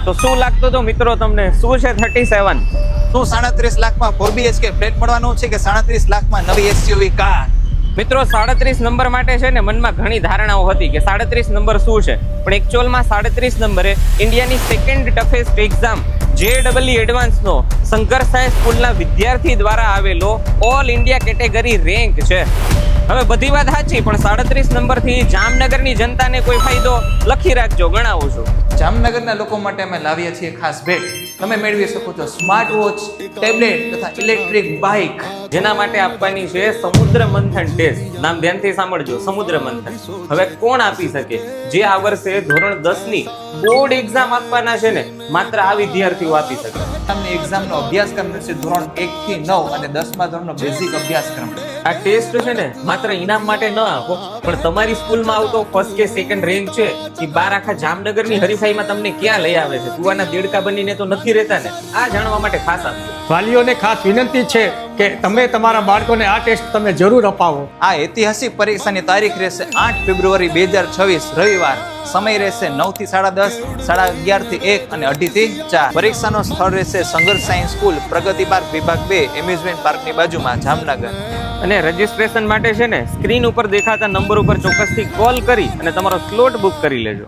તો શું લાગતું હતું મિત્રો તમને? શું છે 37? શું 37 લાખમાં 4BHK ફ્લેટ મળવાનું છે કે 37 લાખમાં નવી એસયુવી કાર? મિત્રો 37 નંબર માટે છે ને મનમાં ઘણી ધારણાઓ હતી કે 37 નંબર શું છે, પણ એકચ્યુઅલમાં 37 નંબરે ઇન્ડિયાની સેકન્ડ ટફેસ્ટ એક્ઝામ JEE એડવાન્સનો શંકર સાયન્સ સ્કૂલના વિદ્યાર્થી દ્વારા આવેલો ઓલ ઇન્ડિયા કેટેગરી રેન્ક છે. હવે બધી વાત સાચી, પણ 37 નંબરથી જામનગરની જનતાને કોઈ ફાયદો લખી રાખજો, ગણાવું છું. જામનગરના લોકો માટે અમે લાવીએ છીએ ખાસ ભેટ. તમે મેળવી શકો છો સ્માર્ટ વોચ, ટેબ્લેટ તથા ઇલેક્ટ્રિક બાઇક. જેના માટે આપવાની છે સમુદ્ર મંથન ટેસ્ટ. નામ ધ્યાનથી સાંભળજો, સમુદ્ર મંથન. હવે કોણ આપી શકે? જે આ વર્ષે ધોરણ 10 ની બોર્ડ એક્ઝામ આપવાના છે ને, માત્ર આ વિદ્યાર્થીઓ આપી શકે. તમને એક્ઝામનો અભ્યાસક્રમ મળશે ધોરણ 1 થી 9 અને 10મા ધોરણનો બેઝિક અભ્યાસક્રમ. આ ટેસ્ટ છે ને માત્ર ઇનામ માટે ન આપો, પણ તમારી સ્કૂલમાં આવતો ફર્સ્ટ કે સેકન્ડ રેન્ક છે એ બાર આખા જામનગરની હરીફાઈમાં તમને ક્યાં લઈ આવે છે? કુવાના દેડકા બનીને તો નથી રહેતા ને. આ જાણવા માટે ખાસ આપજો. વાલીઓને ખાસ વિનંતી છે કે તમે તમારા બાળકોને આ ટેસ્ટ તમે જરૂર અપાવો. આ ઐતિહાસિક પરીક્ષાની તારીખ રહેશે 8 ફેબ્રુઆરી 2026 રવિવાર. સમય રહેશે 9 થી 10:30, 11:30 થી 1 અને 2:30 થી 4. પરીક્ષાનો સ્થળ રહેશે શંકર સાયન્સ સ્કૂલ, પ્રગતિ પાર્ક વિભાગ 2, એમ્યુઝમેન્ટ પાર્કની બાજુમાં, જામનગર. અને રજીસ્ટ્રેશન માટે છે ને સ્ક્રીન ઉપર દેખાતા નંબર ઉપર ચોક્કસથી કોલ કરી અને તમારો સ્લોટ બુક કરી લેજો.